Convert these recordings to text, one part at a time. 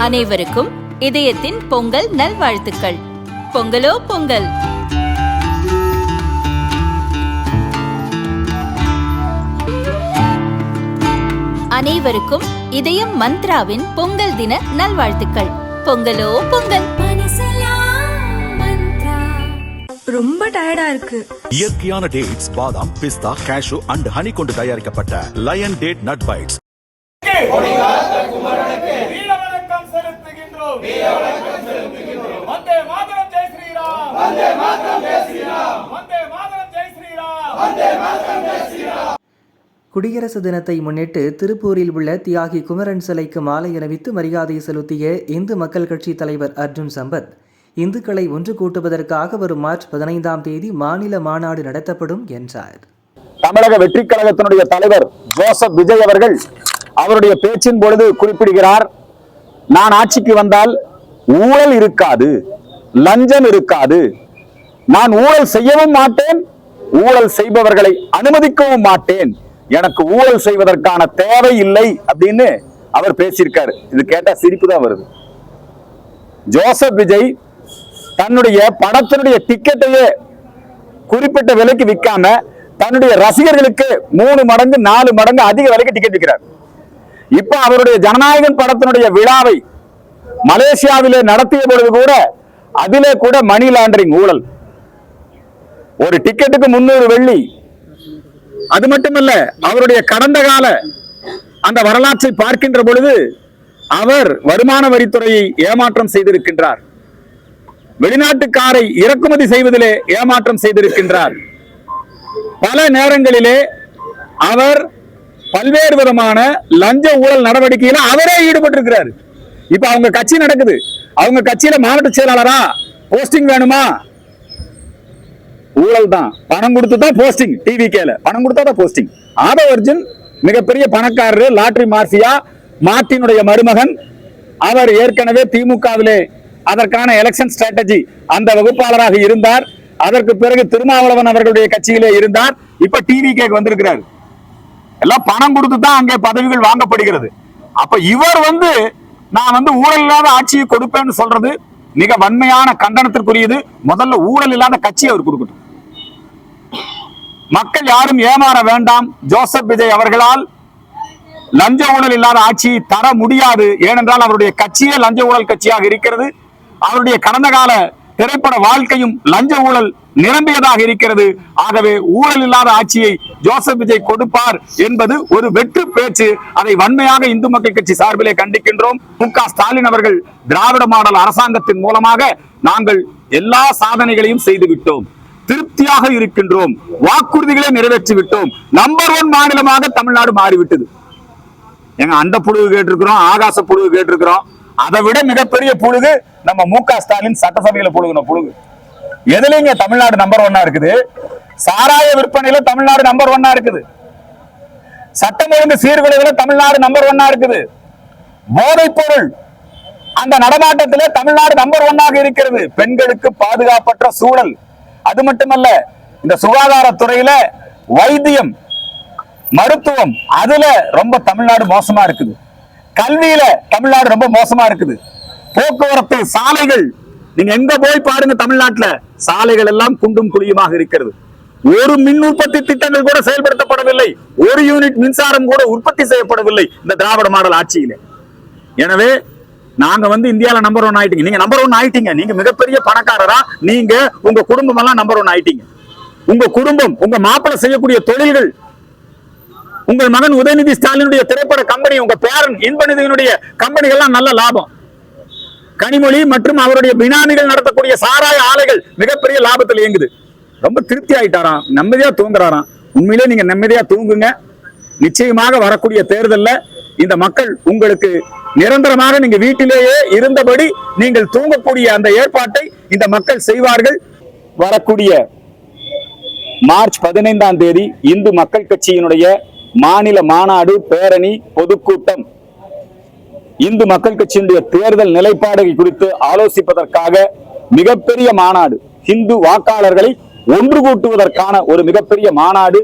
அனைவருக்கும் இதயத்தின் பொங்கல் நல்வாழ்த்துக்கள். பொங்கலோ பொங்கல். அனைவருக்கும் இதயம் மந்த்ராவின் பொங்கல் தின நல்வாழ்த்துக்கள். பொங்கலோ பொங்கல். ரொம்ப டயர்டா இருக்கு. இயற்கையான டேட்ஸ், பாதாம், பிஸ்தா, கேஷு அண்ட் ஹனி கொண்டு தயாரிக்கப்பட்ட லயன் டேட் நட் பைட்ஸ். குடியரசு தினத்தை முன்னிட்டு திருப்பூரில் உள்ள தியாகி குமரன் சிலைக்கு மாலை அணிவித்து மரியாதை செலுத்திய இந்து மக்கள் கட்சி தலைவர் அர்ஜுன் சம்பத், இந்துக்களை ஒன்று கூட்டுவதற்காக வரும் மார்ச் 15ஆம் தேதி மாநில மாநாடு நடத்தப்படும் என்றார். தமிழக வெற்றி கழகத்தினுடைய தலைவர் ஜோசப் விஜய் அவர்கள் அவருடைய பேச்சின் பொழுது குறிப்பிடுகிறார், நான் ஆட்சிக்கு வந்தால் ஊழல் இருக்காது, லஞ்சம் இருக்காது, நான் ஊழல் செய்யவும் மாட்டேன், ஊழல் செய்பவர்களை அனுமதிக்கவும் மாட்டேன், எனக்கு ஊழல் செய்வதற்கான தேவை இல்லை அப்படின்னு அவர் பேசியிருக்காரு. இது கேட்டா சிரிப்பு தான் வருது. ஜோசப் விஜய் தன்னுடைய படத்தினுடைய டிக்கெட்டையே குறிப்பிட்ட விலைக்கு விற்காம தன்னுடைய ரசிகர்களுக்கு 3 மடங்கு 4 மடங்கு அதிக விலைக்கு டிக்கெட் விற்கிறார். இப்ப அவருடைய ஜனநாயகன் படத்தினுடைய விழாவை மலேசியாவிலே நடத்திய பொழுது கூட அதிலே கூட மணி லாண்டரிங் ஊழல். ஒரு டிக்கெட்டுக்கு 300 வெள்ளி. அது மட்டுமல்ல, அவருடைய கடந்த கால அந்த வரலாற்றை பார்க்கின்ற பொழுது அவர் வருமான வரித்துறையை ஏமாற்றம் செய்திருக்கின்றார், வெளிநாட்டு காரை இறக்குமதி செய்வதிலே ஏமாற்றம் செய்திருக்கின்றார். பல நேரங்களிலே அவர் பல்வேறு விதமான லஞ்ச ஊழல் நடவடிக்கையில அவரே ஈடுபட்டிருக்கிறார். இப்ப அவங்க கட்சி நடக்குது, அவங்க கட்சியில மாவட்ட செயலாளரா போஸ்டிங் வேணுமா? ஊழல் தான், பணம் கொடுத்து தான் போஸ்டிங். டிவிகேல பணம் கொடுத்தா தான் போஸ்டிங். ஆதவ் அர்ஜுன் மிகப்பெரிய பணக்காரர், லாட்டரி மாஃபியா, மார்ட்டினுடைய மருமகன். அவர் ஏற்கனவே திமுகவிலே அதற்கான எலெக்ஷன் ஸ்ட்ராட்டஜி அந்த வகுப்பாளராக இருந்தார். அதற்கு பிறகு திருமாவளவன் அவர்களுடைய கட்சியிலே இருந்தார். இப்ப டிவிகேக்கு வந்திருக்கிறார். எல்லாம் பணம் கொடுத்து தான் அங்கே பதவிகள் வாங்கப்படுகிறது. அப்ப இவர் நான் ஊழல் இல்லாத ஆட்சியை கொடுப்பேன்னு சொல்றது மிக வன்மையான கண்டனத்திற்குரியது. முதல்ல ஊழல் இல்லாத கட்சி அவர் கொடுக்கட்டும். மக்கள் யாரும் ஏமாற வேண்டாம். ஜோசப் விஜய் அவர்களால் லஞ்ச ஊழல் இல்லாத ஆட்சியை தர முடியாது. ஏனென்றால் அவருடைய கட்சியே லஞ்ச ஊழல் கட்சியாக இருக்கிறது. அவருடைய கடந்த கால திரைப்பட வாழ்க்கையும் லஞ்ச ஊழல் நிரம்பியதாக இருக்கிறது. ஆகவே ஊழல் இல்லாத ஆட்சியை ஜோசப் விஜய் கொடுப்பார் என்பது ஒரு வெற்று பேச்சு. அதை வன்மையாக இந்து மக்கள் கட்சி சார்பிலே கண்டிக்கின்றோம். மு.க. ஸ்டாலின் அவர்கள் திராவிட மாடல் அரசாங்கத்தின் மூலமாக நாங்கள் எல்லா சாதனைகளையும் செய்து விட்டோம், திருப்தியாக இருக்கின்றோம், வாக்குறுதிகளை நிறைவேற்றி விட்டோம், நம்பர் 1 மாநிலமாக தமிழ்நாடு மாறிவிட்டது. எங்க அந்த புழுகு கேட்டிருக்கிறோம், ஆகாச புழுகு கேட்டிருக்கிறோம். அதை விட மிகப்பெரிய புழுகு நம்ம மு.க. ஸ்டாலின் சட்டசபையில புழுகுன புழுகு. எதுலங்க தமிழ்நாடு நம்பர் 1 இருக்குது? சாராய விற்பனையில தமிழ்நாடு நம்பர் 1 இருக்குது. சட்டம் ஒழுங்கு சீர்குலைவுல தமிழ்நாடு நம்பர் 1 இருக்குது. போதைப் பொருள் அந்த நடமாட்டத்திலே தமிழ்நாடு நம்பர் 1 இருக்கிறது. பெண்களுக்கு பாதுகாப்பற்ற சூழல். அது மட்டுமல்ல, இந்த சுகாதாரத்துறையில வைத்தியம், மருத்துவம் அதுல ரொம்ப தமிழ்நாடு மோசமா இருக்குது. கல்வியில தமிழ்நாடு ரொம்ப மோசமா இருக்குது. போக்குவரத்து, சாலைகள், நீங்க எங்க போய் பாருங்க, தமிழ்நாட்டுல சாலைகள் எல்லாம் குண்டும் குழியுமாக இருக்கிறது. ஒரு மின் உற்பத்தி திட்டங்கள் கூட செயல்படுத்தப்படவில்லை. ஒரு யூனிட் மின்சாரம் கூட உற்பத்தி செய்யப்படவில்லை இந்த திராவிட மாடல் ஆட்சியில. எனவே நாங்க இந்தியால நம்பர் 1 ஆயிட்டீங்க. நீங்க நம்பர் 1 ஆயிட்டீங்க. நீங்க மிகப்பெரிய பணக்காரரா, நீங்க உங்க குடும்பம் எல்லாம் நம்பர் 1 ஆயிட்டீங்க. உங்க குடும்பம், உங்க மாப்பிள்ளை செய்யக்கூடிய தொழில்கள், உங்கள் மகன் உதயநிதி ஸ்டாலினுடைய திரைப்பட கம்பெனி, உங்க பேரன் இன்பநிதியினுடைய கம்பெனிகள்லாம் நல்ல லாபம். கனிமொழி மற்றும் அவருடைய பினாமிகள் நடத்தக்கூடிய சாராய ஆலைகள் மிகப்பெரிய லாபத்தில் இயங்குது. ரொம்ப திருப்தி ஆயிட்டாராம், நிம்மதியா தூங்குறாராம். உண்மையிலே நீங்க நிம்மதியா தூங்குங்க. நிச்சயமாக வரக்கூடிய தேர்தல்ல இந்த மக்கள் உங்களுக்கு நிரந்தரமாக நீங்க வீட்டிலேயே இருந்தபடி நீங்கள் தூங்கக்கூடிய அந்த ஏற்பாட்டை இந்த மக்கள் செய்வார்கள். வரக்கூடிய மார்ச் 15ஆம் தேதி இந்து மக்கள் கட்சியினுடைய மாநில மாநாடு, பேரணி, பொதுக்கூட்டம், இந்து மக்கள் கட்சியினுடைய தேர்தல் நிலைப்பாடுகளை குறித்து ஆலோசிப்பதற்காக மிகப்பெரிய மாநாடு, இந்து வாக்காளர்களை ஒன்று கூட்டுவதற்கான ஒரு மிகப்பெரிய மாநாடு,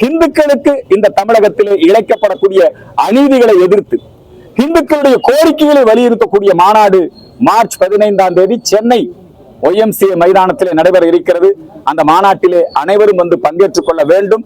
இந்துக்களுக்கு இந்த தமிழகத்திலே இழைக்கப்படக்கூடிய அநீதிகளை எதிர்த்து, இந்துக்களுடைய கோரிக்கைகளை வலியுறுத்தக்கூடிய மாநாடு மார்ச் 15ஆம் தேதி சென்னை YMCA மைதானத்திலே நடைபெற இருக்கிறது. அந்த மாநாட்டிலே அனைவரும் வந்து பங்கேற்றுக் கொள்ள வேண்டும்.